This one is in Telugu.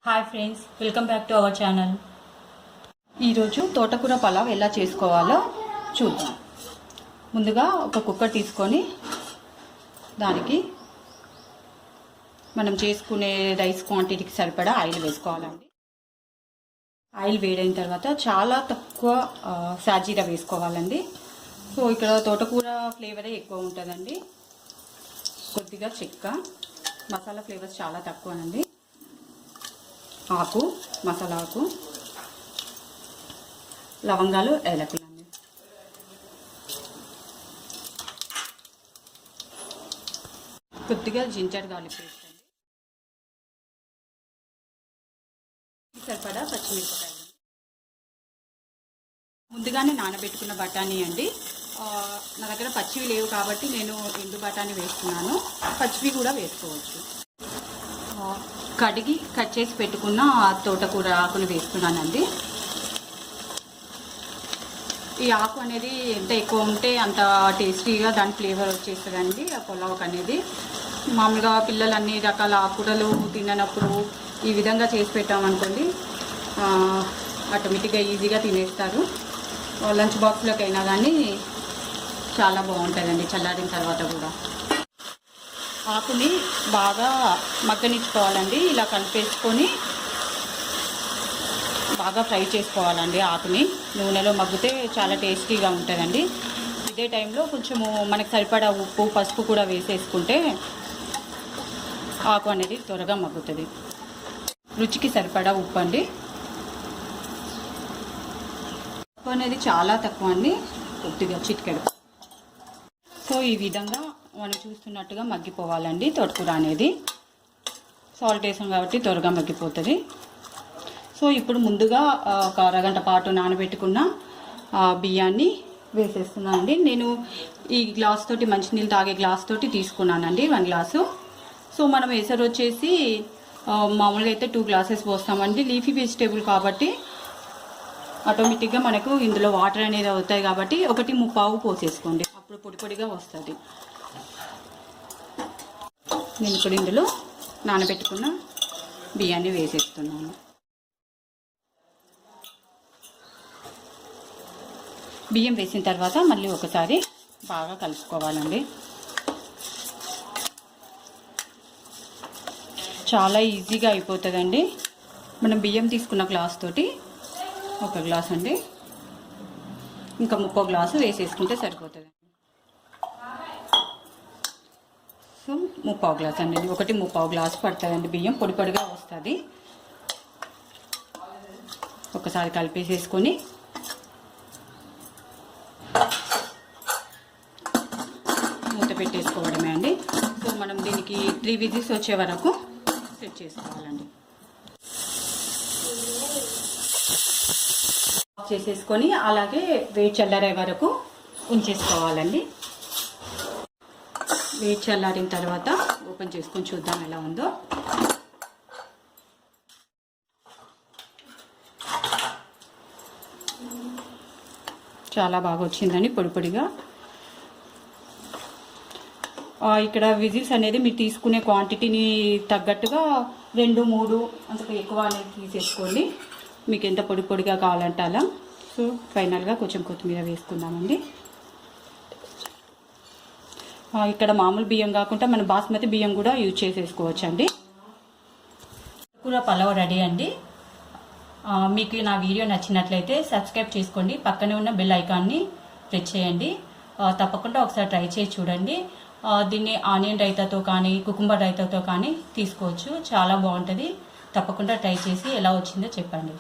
Hi friends, welcome back to our channel. ఈరోజు తోటకూర పలావ్ ఎలా చేసుకోవాలో చూద్దాం. ముందుగా ఒక కుక్కర్ తీసుకొని దానికి మనం చేసుకునే రైస్ క్వాంటిటీకి సరిపడా ఆయిల్ వేసుకోవాలండి. ఆయిల్ వేడైన తర్వాత చాలా తక్కువ సాజీరా వేసుకోవాలండి. సో ఇక్కడ తోటకూర ఫ్లేవరే ఎక్కువ ఉంటుందండి. కొద్దిగా చెక్క, మసాలా ఫ్లేవర్స్ చాలా తక్కువనండి. ఆకు, మసాలా ఆకు, లవంగాలు, ఏలకులు అండి. కొద్దిగా జింజర్ గార్లిక్ పేస్ట్ అండి. సరిపడా పచ్చిమిరపకాయలు. ముందుగానే నానబెట్టుకున్న బఠానీ అండి. నా దగ్గర పచ్చివి లేవు కాబట్టి నేను ఎండు బఠానీ వేస్తున్నాను. పచ్చివి కూడా వేసుకోవచ్చు. కడిగి కట్ చేసి పెట్టుకున్న తోటకూర ఆకుని వేస్తున్నానండి. ఈ ఆకు అనేది ఎంత ఎక్కువ ఉంటే అంత టేస్టీగా దాని ఫ్లేవర్ వచ్చేస్తుందండి ఆ పులావ్కి అనేది. మామూలుగా పిల్లలు అన్ని రకాల ఆకుకూరలు తిననప్పుడు ఈ విధంగా చేసి పెట్టామనుకోండి, ఆటోమేటిక్గా ఈజీగా తినేస్తారు. లంచ్ బాక్స్లోకి అయినా కానీ చాలా బాగుంటుందండి చల్లారిన తర్వాత కూడా. ఆకుని బాగా మగ్గనిచ్చుకోవాలండి. ఇలా కలిపేసుకొని బాగా ఫ్రై చేసుకోవాలండి. ఆకుని నూనెలో మగ్గితే చాలా టేస్టీగా ఉంటుందండి. ఇదే టైంలో కొంచెము మనకు సరిపడా ఉప్పు, పసుపు కూడా వేసేసుకుంటే ఆకు అనేది త్వరగా మగ్గుతుంది. రుచికి సరిపడా ఉప్పు అండి. ఉప్పు అనేది చాలా తక్కువ అండి, కొద్దిగా చిటికెడు. సో ఈ విధంగా మనం చూస్తున్నట్టుగా మగ్గిపోవాలండి తోటకూర అనేది. సాల్ట్ వేసాం కాబట్టి త్వరగా మగ్గిపోతుంది. సో ఇప్పుడు ముందుగా ఒక అరగంట పాటు నానబెట్టుకున్న బియ్యాన్ని వేసేస్తున్నానండి. నేను ఈ గ్లాస్ తోటి, మంచినీళ్ళు తాగే గ్లాస్ తోటి తీసుకున్నానండి 1 గ్లాసు. సో మనం ఎసరు వచ్చేసి మామూలుగా అయితే 2 గ్లాసెస్ పోస్తామండి. లీఫీ వెజిటేబుల్ కాబట్టి ఆటోమేటిక్గా మనకు ఇందులో వాటర్ అనేది అవుతాయి కాబట్టి 1/3 పోసేసుకోండి, అప్పుడు పొడి పొడిగా వస్తుంది. నేను ఇప్పుడు ఇందులో నానబెట్టుకున్న బియ్యాన్ని వేసేస్తున్నాను. బియ్యం వేసిన తర్వాత మళ్ళీ ఒకసారి బాగా కలుపుకోవాలండి. చాలా ఈజీగా అయిపోతుందండి. మనం బియ్యం తీసుకున్న గ్లాస్ తోటి 1 గ్లాస్ అండి, ఇంకా 3/4 గ్లాసు వేసేసుకుంటే సరిపోతుంది. సో 3/4 గ్లాస్ అండి, 1/3 గ్లాసు పడుతుందండి బియ్యం, పొడి పొడిగా వస్తుంది. ఒకసారి కలిపేసేసుకొని మూత పెట్టేసుకోవడమే అండి. సో మనం దీనికి 3 విజిల్స్ వచ్చే వరకు సెట్ చేసుకోవాలండి. ఆఫ్ చేసేసుకొని అలాగే వేడి చల్లారే వరకు ఉంచేసుకోవాలండి. వేడి చల్లారిన తర్వాత ఓపెన్ చేసుకొని చూద్దాం ఎలా ఉందో. చాలా బాగా వచ్చిందండి, పొడి పొడిగా. ఇక్కడ విజిల్స్ అనేది మీరు తీసుకునే క్వాంటిటీని తగ్గట్టుగా 2, 3 అంతకు ఎక్కువ అనేది తీసేసుకోండి, మీకు ఎంత పొడి పొడిగా కావాలంటే అలా. సో ఫైనల్గా కొంచెం కొత్తిమీర వేసుకుందామండి. ఇక్కడ మామూలు బియ్యం కాకుండా మనం బాస్మతి బియ్యం కూడా యూజ్ చేసేసుకోవచ్చు అండి. కూర పలావ్ రెడీ అండి. మీకు నా వీడియో నచ్చినట్లయితే సబ్స్క్రైబ్ చేసుకోండి, పక్కనే ఉన్న బెల్ ఐకాన్ని ప్రెస్ చేయండి. తప్పకుండా ఒకసారి ట్రై చేసి చూడండి. దీన్ని ఆనియన్ రైతాతో కానీ, కుకుంబర్ రైతాతో కానీ తీసుకోవచ్చు, చాలా బాగుంటుంది. తప్పకుండా ట్రై చేసి ఎలా వచ్చిందో చెప్పండి.